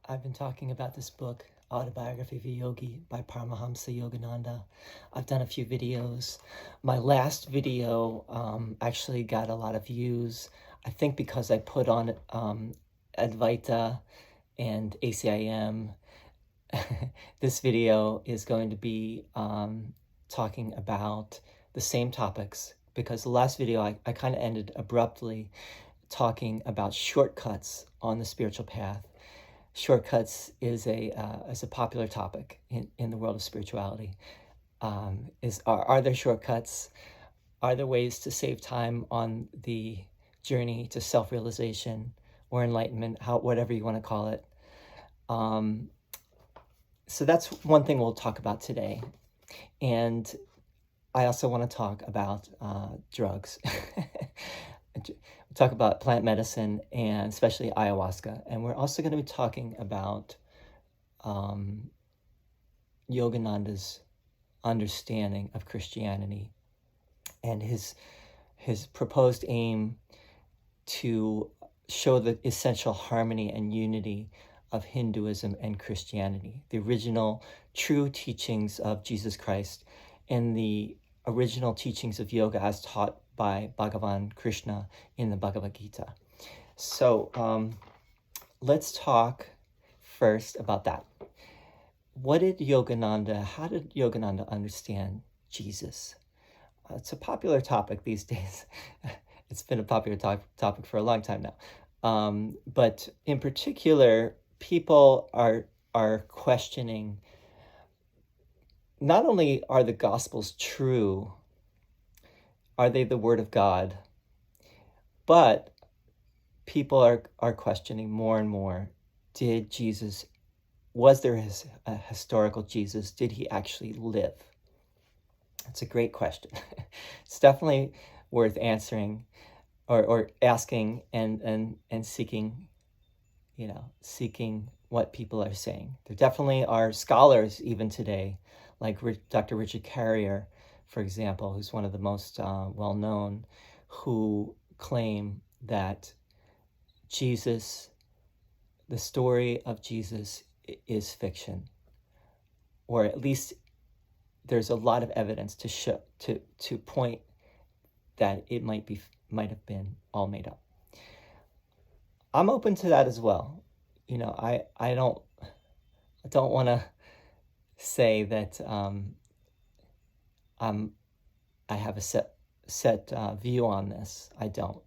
I've been talking about this book, Autobiography of Yogi by Paramahamsa Yogananda. I've done a few videos. My last video actually got a lot of views, I think because I put on Advaita and ACIM. This video is going to be talking about the same topics, because the last video I kind of ended abruptly talking about shortcuts on the spiritual path. Shortcuts is a popular topic in the world of spirituality. Are there shortcuts? Are there ways to save time on the journey to self-realization or enlightenment, whatever you want to call it? So that's one thing we'll talk about today. And I also want to talk about drugs. We'll talk about plant medicine and especially ayahuasca. And we're also going to be talking about Yogananda's understanding of Christianity and his proposed aim to show the essential harmony and unity of Hinduism and Christianity, the original true teachings of Jesus Christ and the original teachings of yoga as taught by Bhagavan Krishna in the Bhagavad Gita. So let's talk first about that. How did Yogananda understand Jesus? It's a popular topic these days. It's been a popular topic for a long time now. But in particular, people are questioning, not only are the Gospels true, are they the Word of God, but people are questioning more and more, was there a historical Jesus? Did he actually live? It's a great question. It's definitely worth answering or asking and seeking, seeking what people are saying. There definitely are scholars even today, like Dr. Richard Carrier, for example, who's one of the most well-known, who claim that Jesus, the story of Jesus, is fiction, or at least there's a lot of evidence to point that it might have been all made up. I'm open to that as well. I don't want to say that I have a set view on this. I don't.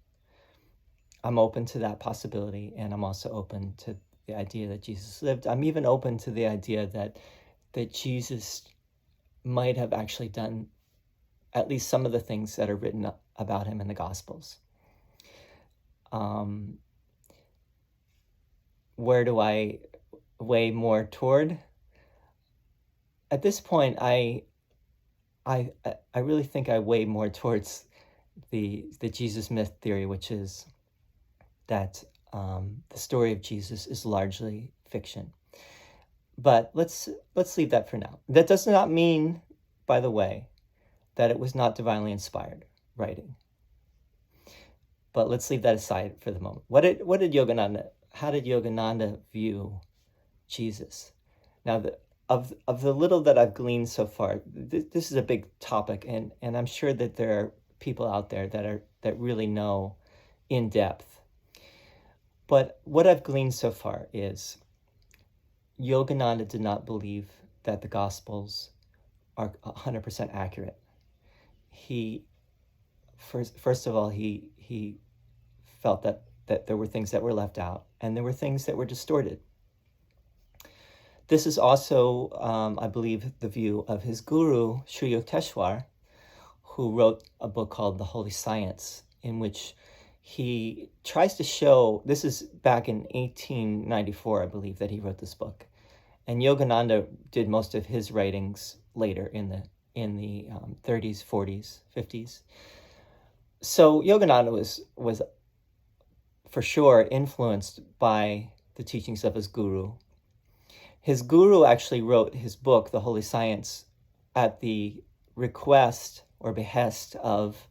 I'm open to that possibility, and I'm also open to the idea that Jesus lived. I'm even open to the idea that Jesus might have actually done at least some of the things that are written about him in the Gospels. Where do I weigh more toward? At this point, I really think I weigh more towards the Jesus myth theory, which is that the story of Jesus is largely fiction. But let's leave that for now. That does not mean, by the way, that it was not divinely inspired writing. But let's leave that aside for the moment. How did Yogananda view Jesus? Now, of the little that I've gleaned so far, this is a big topic, and I'm sure that there are people out there that really know in depth. But what I've gleaned so far is Yogananda did not believe that the Gospels are 100% accurate. First of all, he felt that there were things that were left out, and there were things that were distorted. This is also, I believe, the view of his guru, Sri Yukteswar, who wrote a book called The Holy Science, in which he tries to show, this is back in 1894, I believe, that he wrote this book. And Yogananda did most of his writings later in the 30s, 40s, 50s. So Yogananda was for sure influenced by the teachings of his guru. His guru actually wrote his book, The Holy Science, at the request or behest of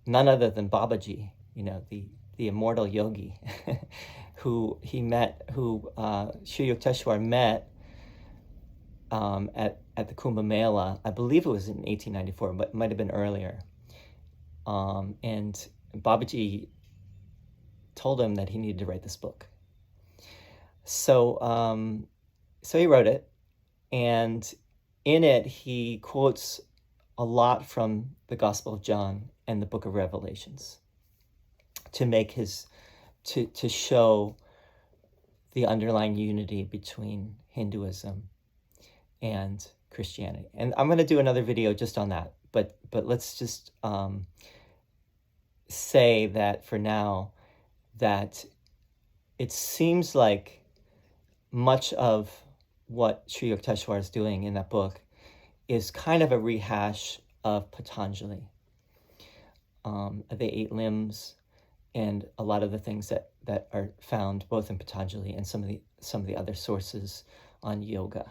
none other than Babaji, the immortal Yogi, who Sri Yukteswar met at the Kumbh Mela. I believe it was in 1894, but it might have been earlier. And Babaji told him that he needed to write this book. So he wrote it, and in it he quotes a lot from the Gospel of John and the Book of Revelations to make to show the underlying unity between Hinduism and Christianity. And I'm going to do another video just on that, but let's just say that for now, that it seems like much of what Sri Yukteswar is doing in that book is kind of a rehash of Patanjali, the 8 limbs, and a lot of the things that are found both in Patanjali and some of the other sources on yoga.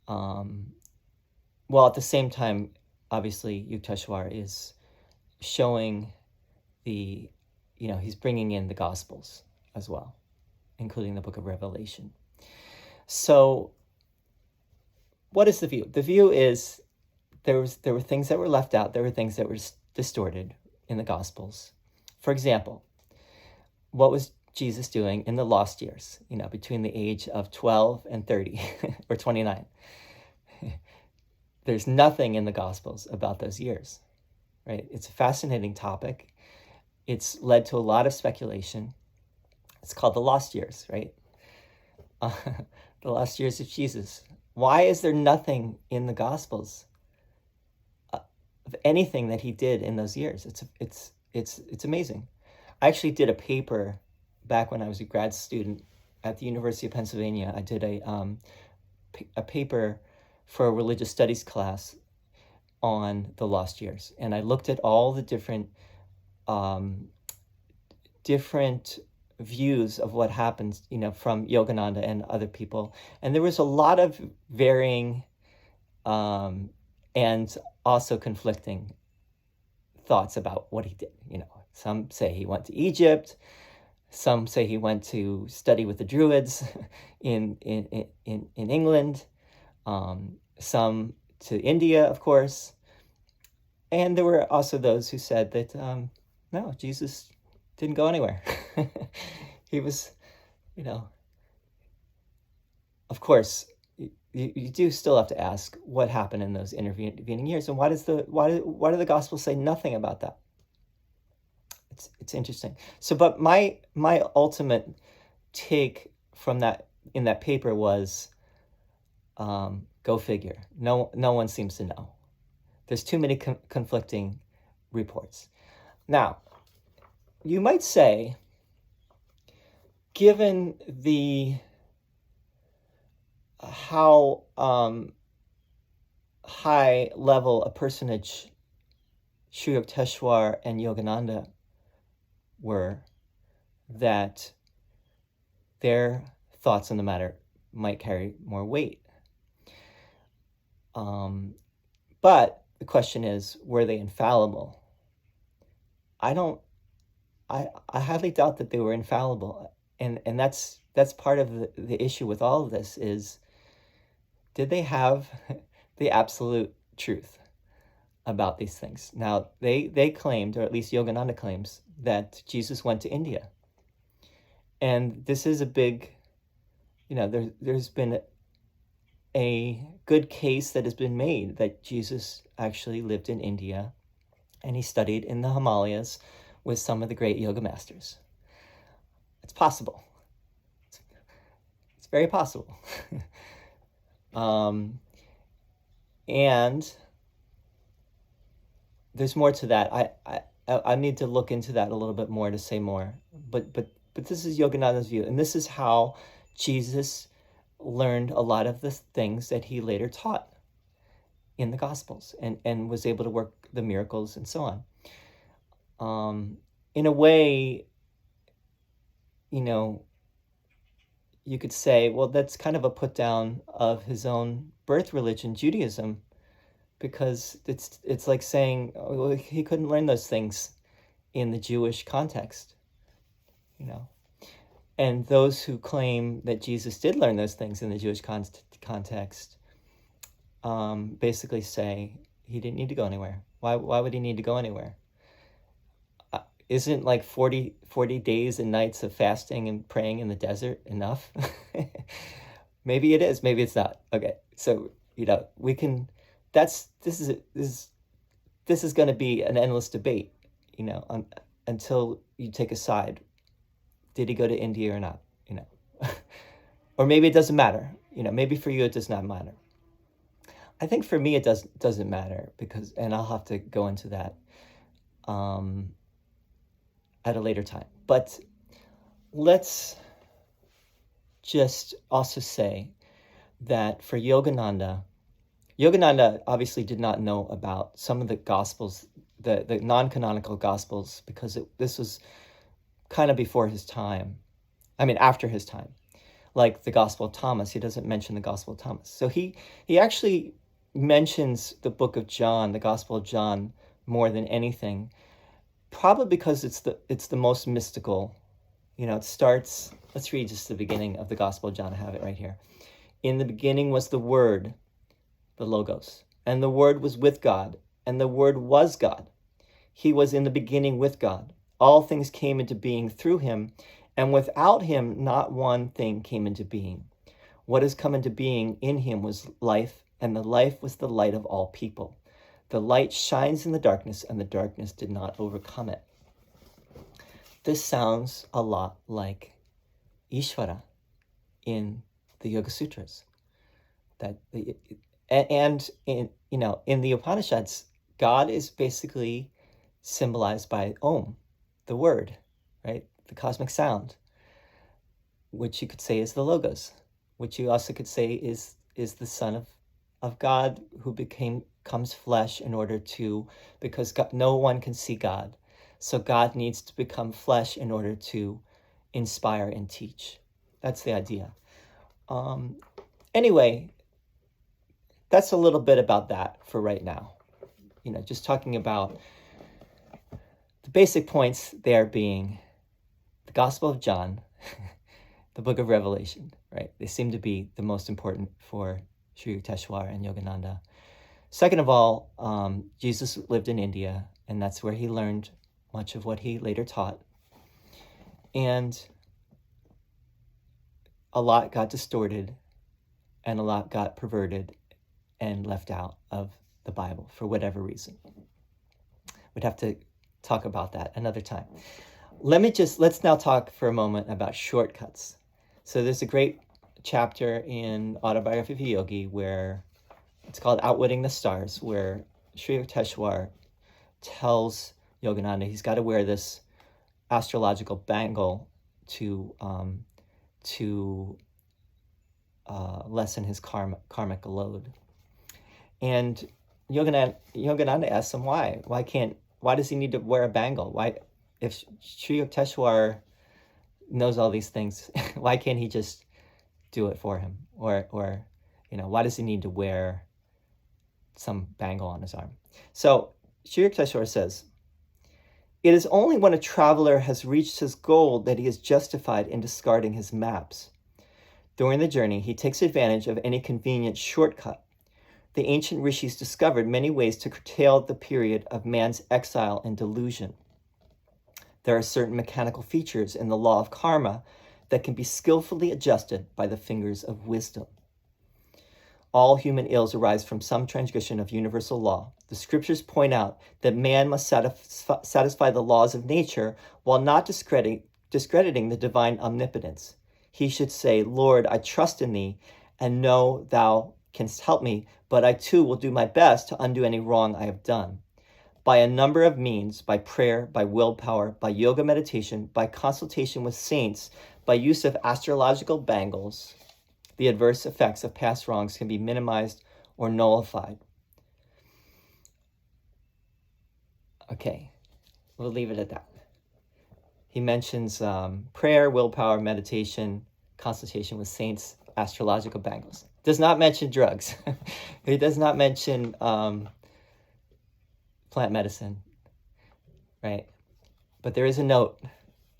While at the same time, obviously, Yukteswar is showing he's bringing in the Gospels as well, including the Book of Revelation. So what is the view? The view is there were things that were left out. There were things that were distorted in the Gospels. For example, what was Jesus doing in the lost years, between the age of 12 and 30 or 29? There's nothing in the Gospels about those years, right? It's a fascinating topic. It's led to a lot of speculation. It's called the lost years, right? The lost years of Jesus. Why is there nothing in the Gospels of anything that he did in those years? It's amazing. I actually did a paper back when I was a grad student at the University of Pennsylvania. I did a paper for a religious studies class on the lost years, and I looked at all the different views of what happens, from Yogananda and other people, and there was a lot of varying and also conflicting thoughts about what he did. Some say he went to Egypt, some say he went to study with the Druids in England, some to India, of course, and there were also those who said that no, Jesus didn't go anywhere. He was, of course, you do still have to ask what happened in those intervening years, and why do the Gospels say nothing about that? It's interesting. So, but my ultimate take from that in that paper was, go figure. No one seems to know. There's too many conflicting reports. Now, you might say, given how high level a personage Sri Yukteswar and Yogananda were, that their thoughts on the matter might carry more weight. But the question is, were they infallible? I highly doubt that they were infallible, and that's part of the issue with all of this is, did they have the absolute truth about these things? Now, they claimed, or at least Yogananda claims, that Jesus went to India. And this is a big, there's been a good case that has been made that Jesus actually lived in India, and he studied in the Himalayas with some of the great yoga masters. It's possible. It's very possible. And there's more to that. I need to look into that a little bit more to say more. But this is Yogananda's view, and this is how Jesus learned a lot of the things that he later taught in the Gospels, and was able to work the miracles and so on. In a way, you could say, well, that's kind of a put down of his own birth religion, Judaism, because it's like saying, well, he couldn't learn those things in the Jewish context, And those who claim that Jesus did learn those things in the Jewish context basically say he didn't need to go anywhere. Why would he need to go anywhere? Isn't like 40 days and nights of fasting and praying in the desert enough? Maybe it is, maybe it's not. Okay, so we can. This is going to be an endless debate, until you take a side. Did he go to India or not? Or maybe it doesn't matter. Maybe for you it does not matter. I think for me it doesn't matter because, and I'll have to go into that at a later time. But let's just also say that for Yogananda obviously did not know about some of the Gospels, the non-canonical Gospels, because this was kind of before his time. I mean, after his time. Like the Gospel of Thomas, he doesn't mention the Gospel of Thomas. So he actually mentions the book of John, the Gospel of John, more than anything, probably because it's the most mystical. It starts, let's read just the beginning of the Gospel of John. I have it right here. In the beginning was the Word, the Logos, and the Word was with God, and the Word was God. He was in the beginning with God. All things came into being through him, and without him not one thing came into being. What has come into being in him was life, and the life was the light of all people. The light shines in the darkness, and the darkness did not overcome it. This sounds a lot like Ishvara in the Yoga Sutras. And in the Upanishads, God is basically symbolized by Om, the word, right? The cosmic sound, which you could say is the Logos, which you also could say is the Son of God who comes flesh in order to, because God, no one can see God. So God needs to become flesh in order to inspire and teach. That's the idea. Anyway, that's a little bit about that for right now. Just talking about the basic points there being the Gospel of John, the Book of Revelation, right? They seem to be the most important for Sri Yukteswar and Yogananda. Second of all, Jesus lived in India, and that's where he learned much of what he later taught. And a lot got distorted, and a lot got perverted and left out of the Bible for whatever reason. We'd have to talk about that another time. Let's now talk for a moment about shortcuts. So there's a great chapter in Autobiography of Yogi where it's called Outwitting the Stars, where Sri Yukteswar tells Yogananda he's got to wear this astrological bangle to lessen his karmic load. And Yogananda asks him why. Why does he need to wear a bangle? Why, if Sri Yukteswar knows all these things, why can't he just do it for him? Or why does he need to wear some bangle on his arm? So Sri Yukteswar says, it is only when a traveler has reached his goal that he is justified in discarding his maps. During the journey, he takes advantage of any convenient shortcut. The ancient rishis discovered many ways to curtail the period of man's exile and delusion. There are certain mechanical features in the law of karma that can be skillfully adjusted by the fingers of wisdom. All human ills arise from some transgression of universal law. The scriptures point out that man must satisfy the laws of nature while not discrediting the divine omnipotence. He should say, Lord, I trust in thee and know thou canst help me, but I too will do my best to undo any wrong I have done. By a number of means, by prayer, by willpower, by yoga meditation, by consultation with saints, by use of astrological bangles, the adverse effects of past wrongs can be minimized or nullified. Okay, we'll leave it at that. He mentions prayer, willpower, meditation, consultation with saints, astrological bangles. Does not mention drugs. He does not mention plant medicine, right? But there is a note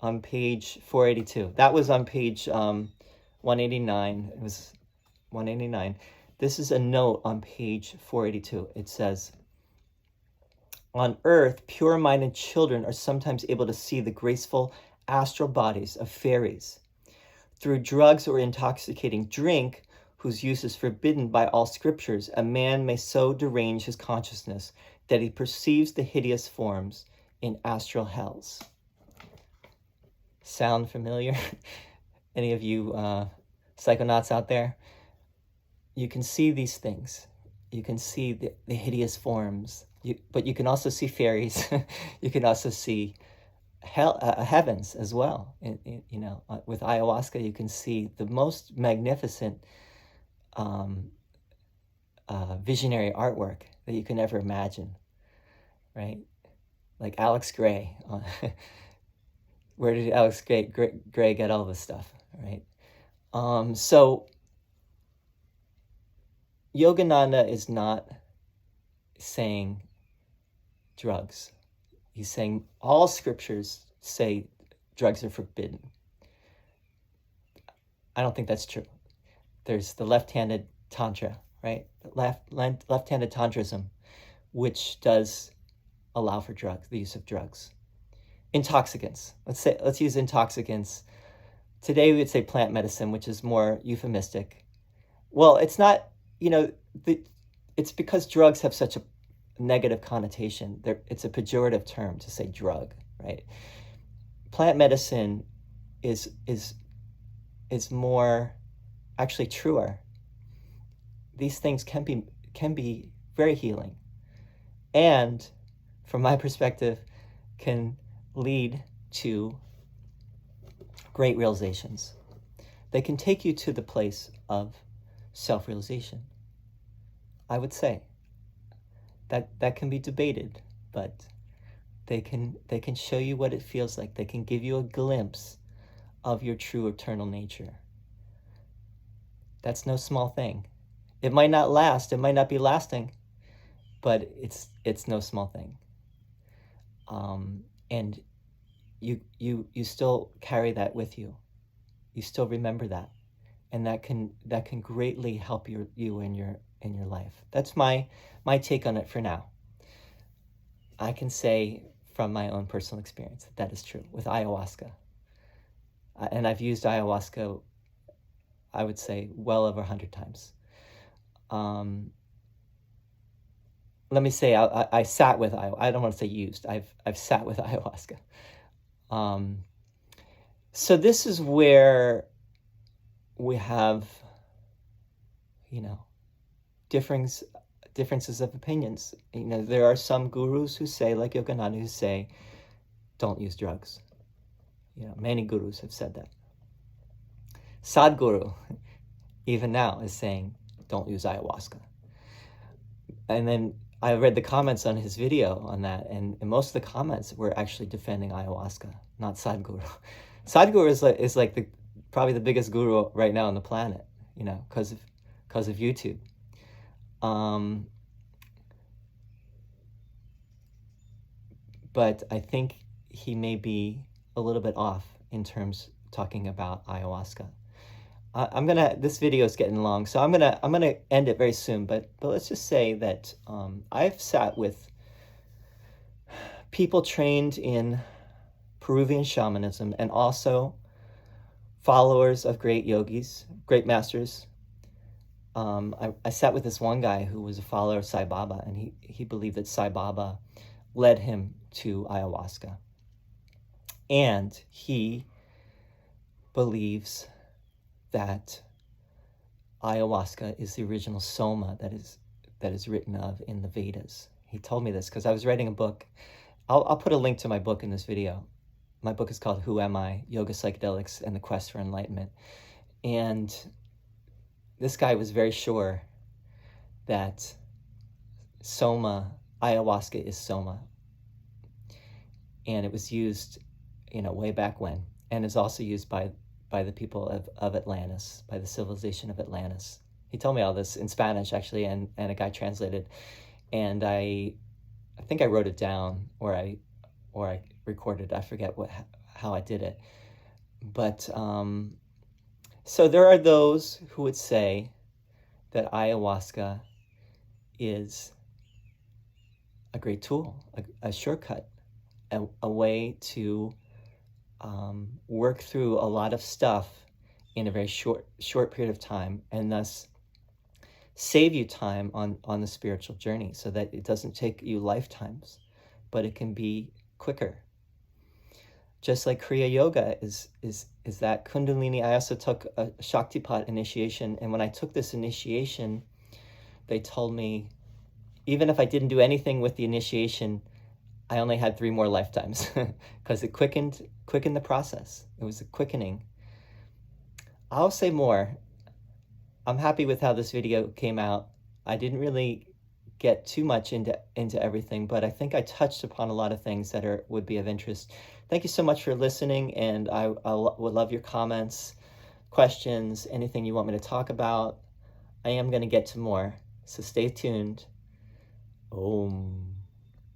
on page 482. That was on page 189. It was 189. This is a note on page 482. It says, on Earth, pure-minded children are sometimes able to see the graceful astral bodies of fairies. Through drugs or intoxicating drink, whose use is forbidden by all scriptures, a man may so derange his consciousness that he perceives the hideous forms in astral hells. Sound familiar? Any of you psychonauts out there? You can see these things. You can see the hideous forms, but you can also see fairies. You can also see heavens as well. With ayahuasca, you can see the most magnificent visionary artwork that you can ever imagine, right? Like Alex Gray. Where did Alex Gray get all this stuff, right? So Yogananda is not saying drugs. He's saying all scriptures say drugs are forbidden. I don't think that's true. There's the left-handed tantra, right? Left-handed tantrism, which does allow for drugs, the use of drugs. Intoxicants. Let's use intoxicants. Today we would say plant medicine, which is more euphemistic. Well, it's not, it's because drugs have such a negative connotation. It's a pejorative term to say drug, right? Plant medicine is more actually truer. These things can be very healing, and from my perspective, can lead to great realizations. They can take you to the place of self-realization. I would say that can be debated, but they can show you what it feels like. They can give you a glimpse of your true eternal nature. That's no small thing. It might not last, it might not be lasting, but it's no small thing. And you still carry that with you. You still remember that, and that can greatly help you in your life. That's my take on it for now. I can say from my own personal experience that is true with ayahuasca. And I've used ayahuasca, I would say, well over 100 times. Let me say I sat with ayahuasca. I don't want to say used. I've sat with ayahuasca. So this is where we have, differences of opinions. There are some gurus who say, like Yogananda, who say, don't use drugs. Many gurus have said that. Sadhguru, even now, is saying, don't use ayahuasca. And then I read the comments on his video on that, and most of the comments were actually defending ayahuasca, not Sadhguru. Sadhguru is like probably the biggest guru right now on the planet, because of YouTube. But I think he may be a little bit off in terms talking about ayahuasca. This video is getting long, so I'm gonna end it very soon. But let's just say that I've sat with people trained in Peruvian shamanism and also followers of great yogis, great masters. I sat with this one guy who was a follower of Sai Baba, and he believed that Sai Baba led him to ayahuasca. And he believes that ayahuasca is the original soma that is written of in the Vedas. He told me this because I was writing a book. I'll put a link to my book in this video. My book is called Who Am I? Yoga, Psychedelics, and the Quest for Enlightenment. And this guy was very sure that ayahuasca is soma. And it was used, way back when, and is also used by the people of Atlantis, by the civilization of Atlantis. He told me all this in Spanish, actually, and a guy translated. And I think I wrote it down, or I recorded. I forget how I did it. But so there are those who would say that ayahuasca is a great tool, a shortcut, a way to work through a lot of stuff in a very short period of time, and thus save you time on the spiritual journey, so that it doesn't take you lifetimes, but it can be quicker. Just like Kriya Yoga is that Kundalini. I also took a Shaktipat initiation, and when I took this initiation, they told me, even if I didn't do anything with the initiation, I only had 3 more lifetimes, because it quickened the process. It was a quickening. I'll say more. I'm happy with how this video came out. I didn't really get too much into everything, but I think I touched upon a lot of things that would be of interest. Thank you so much for listening, and I would love your comments, questions, anything you want me to talk about. I am going to get to more, so stay tuned. Om.